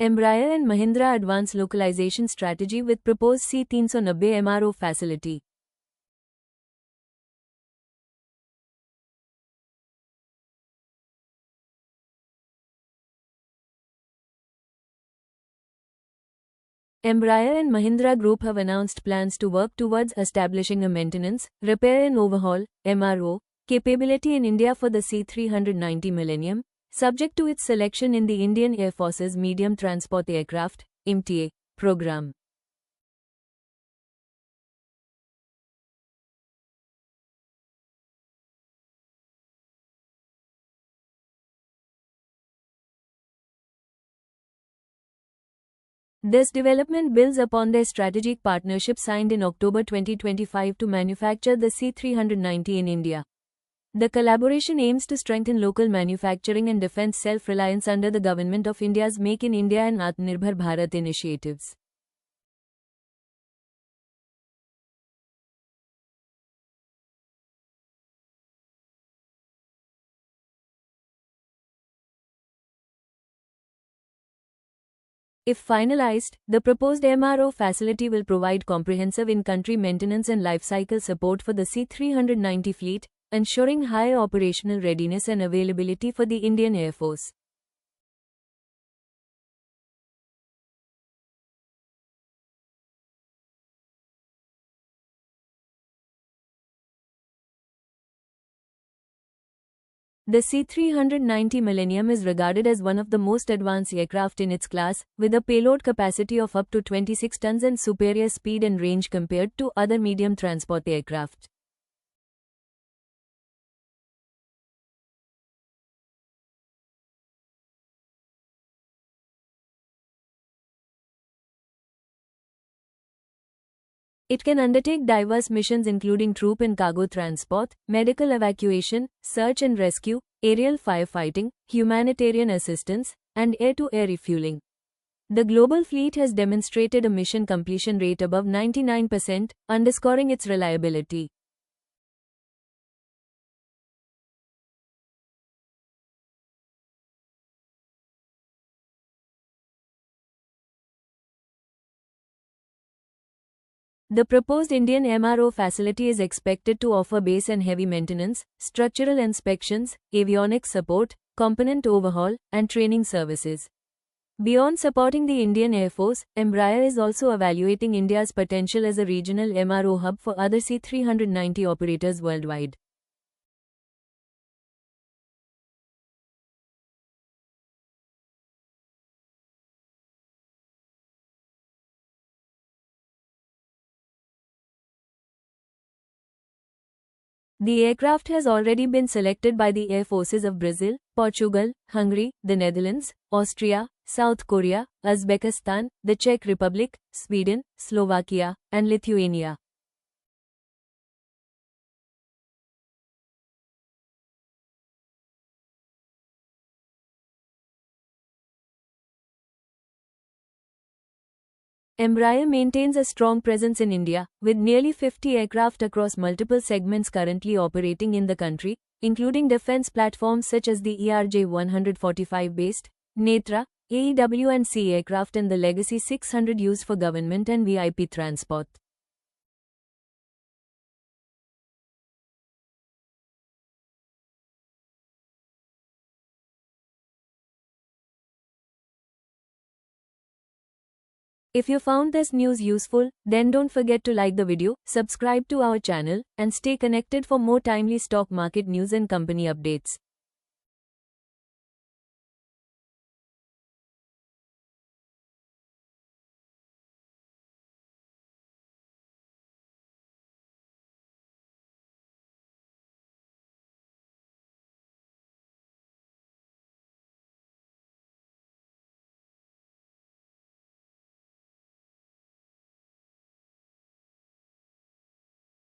Embraer and Mahindra advance localization strategy with proposed C-390 MRO facility. Embraer and Mahindra Group have announced plans to work towards establishing a maintenance, repair and overhaul (MRO) capability in India for the C-390 Millennium, subject to its selection in the Indian Air Force's Medium Transport Aircraft (MTA) program. This development builds upon their strategic partnership signed in October 2025 to manufacture the C-390 in India. The collaboration aims to strengthen local manufacturing and defense self-reliance under the Government of India's Make in India and Atmanirbhar Bharat initiatives. If finalized, the proposed MRO facility will provide comprehensive in-country maintenance and lifecycle support for the C-390 fleet, ensuring high operational readiness and availability for the Indian Air Force. The C-390 Millennium is regarded as one of the most advanced aircraft in its class, with a payload capacity of up to 26 tons and superior speed and range compared to other medium transport aircraft. It can undertake diverse missions including troop and cargo transport, medical evacuation, search and rescue, aerial firefighting, humanitarian assistance, and air-to-air refueling. The global fleet has demonstrated a mission completion rate above 99%, underscoring its reliability. The proposed Indian MRO facility is expected to offer base and heavy maintenance, structural inspections, avionics support, component overhaul, and training services. Beyond supporting the Indian Air Force, Embraer is also evaluating India's potential as a regional MRO hub for other C-390 operators worldwide. The aircraft has already been selected by the air forces of Brazil, Portugal, Hungary, the Netherlands, Austria, South Korea, Uzbekistan, the Czech Republic, Sweden, Slovakia, and Lithuania. Embraer maintains a strong presence in India, with nearly 50 aircraft across multiple segments currently operating in the country, including defense platforms such as the ERJ-145-based Netra, AEW and C aircraft and the Legacy 600 used for government and VIP transport. If you found this news useful, then don't forget to like the video, subscribe to our channel, and stay connected for more timely stock market news and company updates.